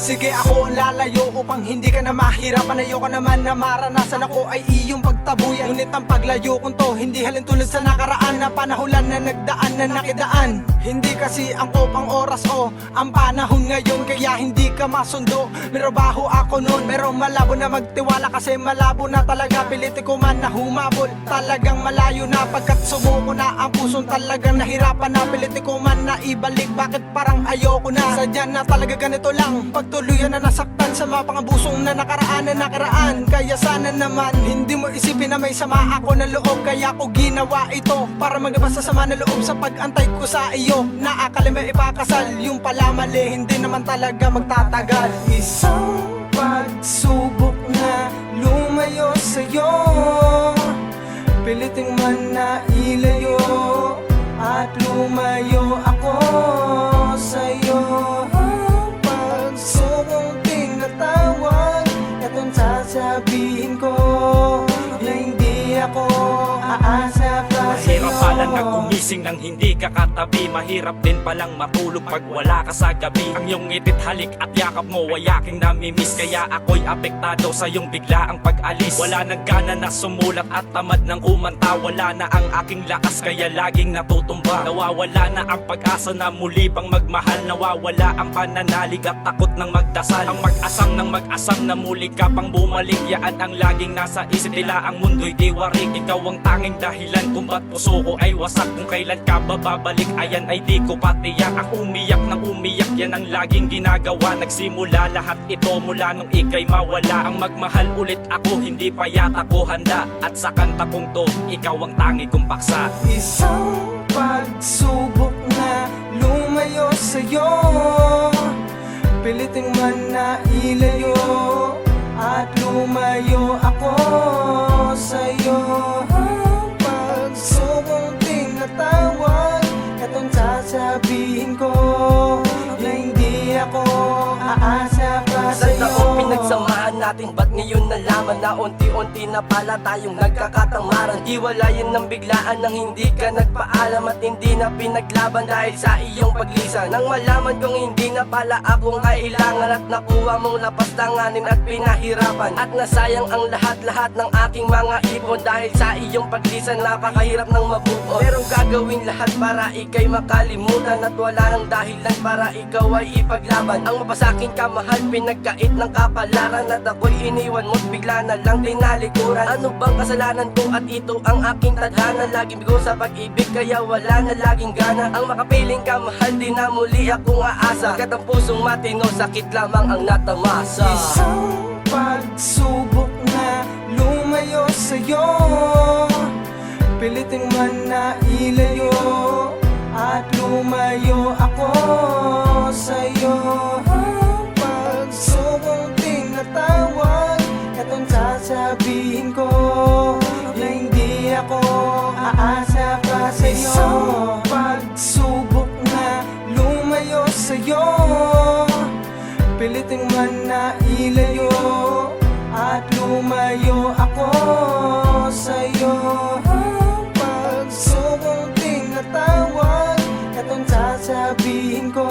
Sige ako ang lalayo upang hindi ka na mahirapan. Ayoko naman na maranasan ako ay iyong pagtabuyan. Ngunit ang paglayo kong to hindi halin tulad sa nakaraan, na panahulan na nagdaan na nakidaan. Hindi kasi ang kopang oras o ang panahon ngayon, kaya hindi ka masundo. Mirabaho ako noon pero malabo na magtiwala, kasi malabo na talaga. Pilitin ko man na humabol, talagang malayo na. Pagkat sumuko na ang pusong talagang nahirapan na. Pilitin ko man na ibalik, bakit parang ayoko na. Sadya na talaga ganito lang, pagtuluyan na nasaktan sa mga pangabusong na nakaraan. Kaya sana naman hindi mo isipin na may sama ako ng loob. Kaya ko ginawa ito para maglabas sa sama ng loob sa pag-antay ko sa iyo. Naakala mo ipakasal, yung pala mali, hindi naman talaga magtatagal. Isang pagsubok na lumayo sa'yo, piliting man na ilayo at lumayo ako sa'yo. Ang pagsubong tinatawag, etong sasabihin ko na hindi ako aasa pa sa'yo. Mahirap pala na gumising nang hindi ka katabi. Mahirap din palang matulog pag wala ka sa gabi. Ang iyong ngitit, halik at yakap mo ay aking namimiss. Kaya ako'y apektado sa iyong biglaang pag-alis. Wala nang gana na sumulat at tamad ng kumanta. Wala na ang aking lakas kaya laging natutumba. Nawawala na ang pag-asa na muli pang magmahal. Nawawala ang pananalig at takot ng magdasal. Ang mag-asang na muli ka pang bumalik. Yaan ang laging nasa isip nila, ang mundo'y diwarik. Ikaw ang tanging dahilan kung ba't puso ko ay wasak. Kung kailan ka babalik, ayan ay di ko patiyak. Ang umiyak ng umiyak, yan ang laging ginagawa. Nagsimula lahat ito mula nung ika'y mawala. Ang magmahal ulit ako, hindi pa yata ko handa. At sa kanta kong to, ikaw ang tangi kong paksa. Isang pagsubok na lumayo sa'yo, piliting man na ilayo at lumayo ako sa'yo. Ang pagsubong tinatawag, etong sasabihin ko na hindi ako aasa pa Sa sa'yo. taong pinagsamahan natin, ba't ngayon nalaman na unti-unti na pala tayong nagkakatamaran? Hiwalayan ng biglaan nang hindi ka nagpaalam at hindi na pinaglaban dahil sa iyong paglisan. Nang malaman kong hindi na pala akong kailangan at nakuha mong lapas tanganin at pinahirapan. At nasayang ang lahat-lahat ng aking mga ipon dahil sa iyong paglisan. Napakahirap ng mabuo, pero gagawin lahat para ika'y makalimutan. At wala nang dahilan para ikaw ay ipaglaban. Ang mapasaking kamahal, pinagkait ng kapalaran. At ako'y iniwan mo't bigla na lang tinalikuran. Ano bang kasalanan ko at ito ang aking tadhana? Laging bigo sa pag-ibig kaya wala na laging gana. Ang makapiling kamahal, di na muli akong aasa. Kat ang pusong matino, sakit lamang ang natamasa. Isang pagsubok na lumayo sa'yo, piliting man na ilayo at lumayo ako sa'yo. Ang pagsubong tinatawag, etong sasabihin ko na hindi ako aasa pa sa'yo. Isang pagsubok na lumayo sa'yo, piliting man na ilayo at lumayo ako sa'yo. Ang pagsubong tinatawag, etong sasabihin ko